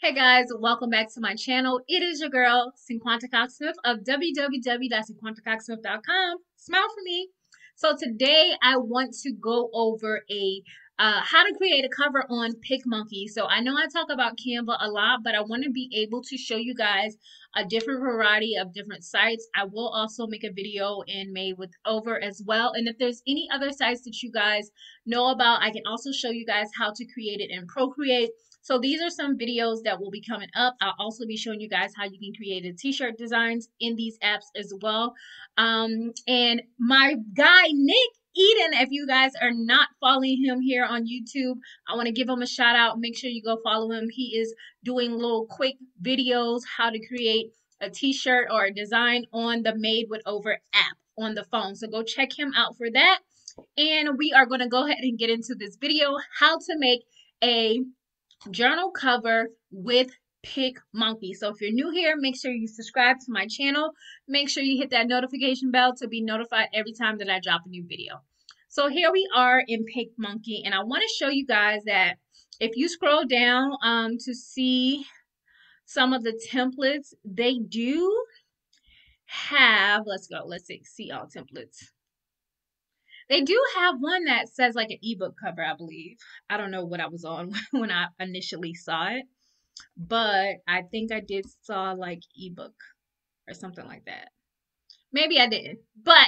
Hey guys, welcome back to my channel. It is your girl, Cinquanta Cox-Smith of www.cinquantacoxsmith.com. Smile for me. So today I want to go over how to create a cover on PicMonkey. So I know I talk about Canva a lot, but I want to be able to show you guys a different variety of different sites. I will also make a video in Made with Over as well. And if there's any other sites that you guys know about, I can also show you guys how to create it in Procreate. So these are some videos that will be coming up. I'll also be showing you guys how you can create a t-shirt designs in these apps as well. And my guy, Nick Eden, if you guys are not following him here on YouTube, I want to give him a shout out. Make sure you go follow him. He is doing little quick videos, how to create a t-shirt or a design on the Made with Over app on the phone. So go check him out for that. And we are going to go ahead and get into this video, how to make a journal cover with PicMonkey. So if you're new here, make sure you subscribe to my channel. Make sure you hit that notification bell to be notified every time that I drop a new video. So here we are in PicMonkey, and I want to show you guys that if you scroll down to see some of the templates, they do have, let's see all templates. They do have one that says like an ebook cover, I believe. I don't know what I was on when I initially saw it, but I think I did saw like ebook or something like that. Maybe I didn't, but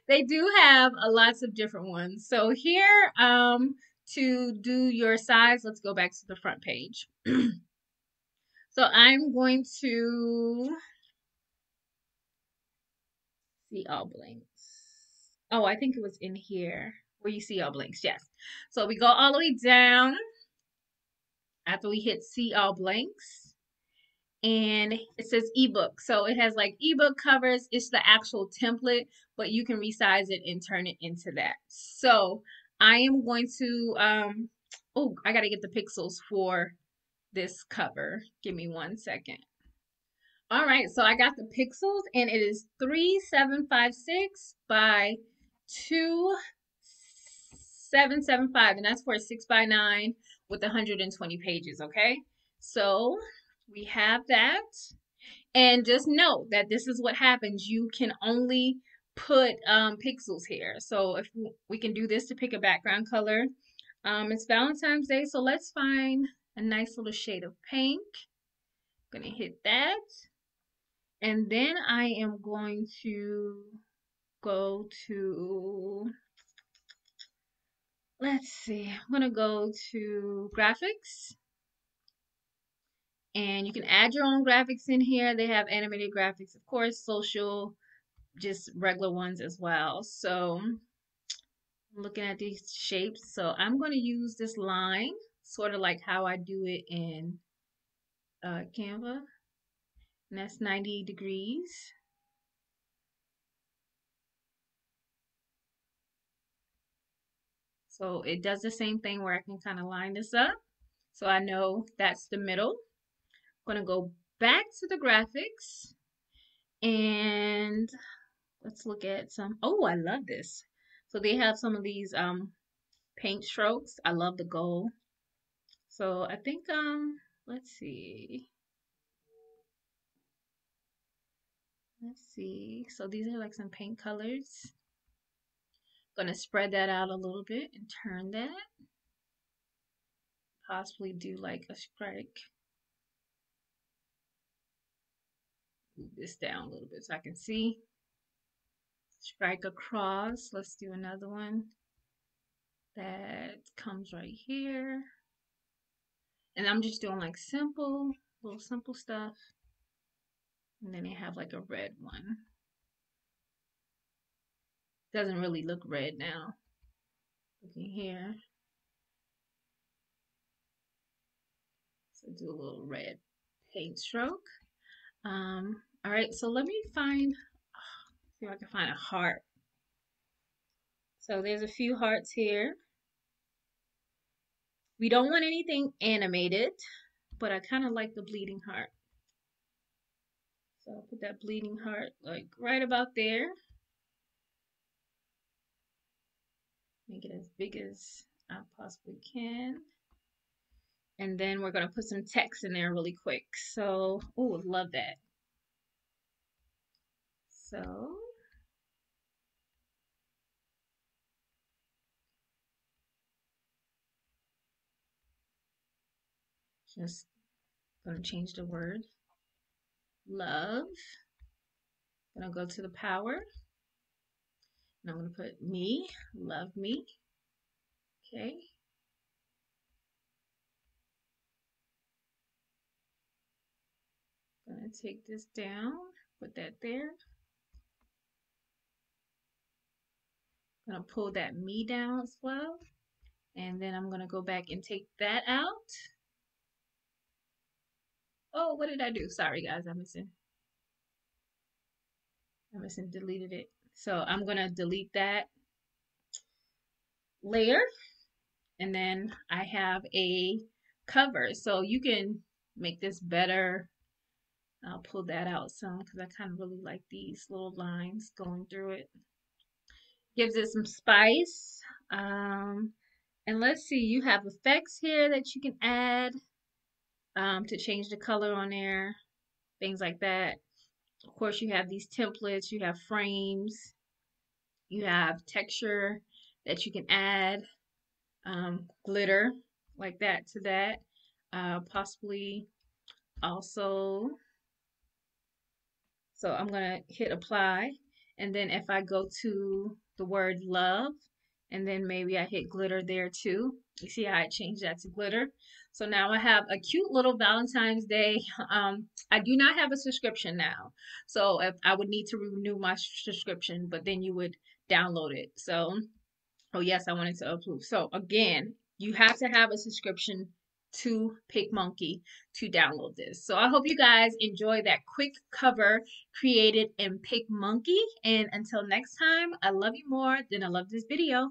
they do have lots of different ones. So here, to do your size, let's go back to the front page. So I'm going to see all blanks. Oh, I think it was in here where you see all blanks. Yes. So we go all the way down after we hit see all blanks. And it says ebook. So it has like ebook covers. It's the actual template, but you can resize it and turn it into that. So I am going to, oh, I got to get the pixels for this cover. Give me 1 second. All right, so I got the pixels and it is 3756 by 2775, and that's for a 6x9 with 120 pages, okay? So we have that. And just note that this is what happens. You can only put pixels here. So if we can do this to pick a background color. It's Valentine's Day, so let's find a nice little shade of pink. I'm gonna hit that. And then I am going to go to, let's see, I'm going to go to graphics. And you can add your own graphics in here. They have animated graphics, of course, social, just regular ones as well. So I'm looking at these shapes. So I'm going to use this line, sort of like how I do it in Canva. And that's 90 degrees. So it does the same thing where I can kind of line this up. So I know that's the middle. I'm going to go back to the graphics and let's look at some. Oh, I love this. So they have some of these paint strokes. I love the gold. So I think let's see. Let's see. So these are like some paint colors. Gonna spread that out a little bit and turn that. Possibly do like a strike. Move this down a little bit so I can see. Strike across. Let's do another one that comes right here. And I'm just doing like little simple stuff. And then they have like a red one. Doesn't really look red now. Looking here. So do a little red paint stroke. All right, so let me find, see if I can find a heart. So there's a few hearts here. We don't want anything animated, but I kind of like the bleeding heart. So I'll put that bleeding heart like right about there. Make it as big as I possibly can. And then we're going to put some text in there really quick. So, oh, love that. So, just going to change the word love. I'm going to go to the power. And I'm going to put me, love me. Okay. I'm going to take this down, put that there. I'm going to pull that me down as well. And then I'm going to go back and take that out. Oh, what did I do? Sorry, guys. I missing deleted it. So I'm going to delete that layer. And then I have a cover. So you can make this better. I'll pull that out some because I kind of really like these little lines going through it. Gives it some spice. And let's see, you have effects here that you can add to change the color on there, things like that. Of course, you have these templates, you have frames, you have texture that you can add, glitter like that to that. Possibly also, so I'm going to hit apply. And then if I go to the word love, and then maybe I hit glitter there too. You see how I changed that to glitter? So now I have a cute little Valentine's Day. I do not have a subscription now. So if I would need to renew my subscription, but then you would download it. So, oh yes, I wanted to approve. So again, you have to have a subscription to PicMonkey to download this. So I hope you guys enjoy that quick cover created in PicMonkey. And until next time, I love you more than I love this video.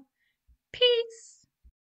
Peace.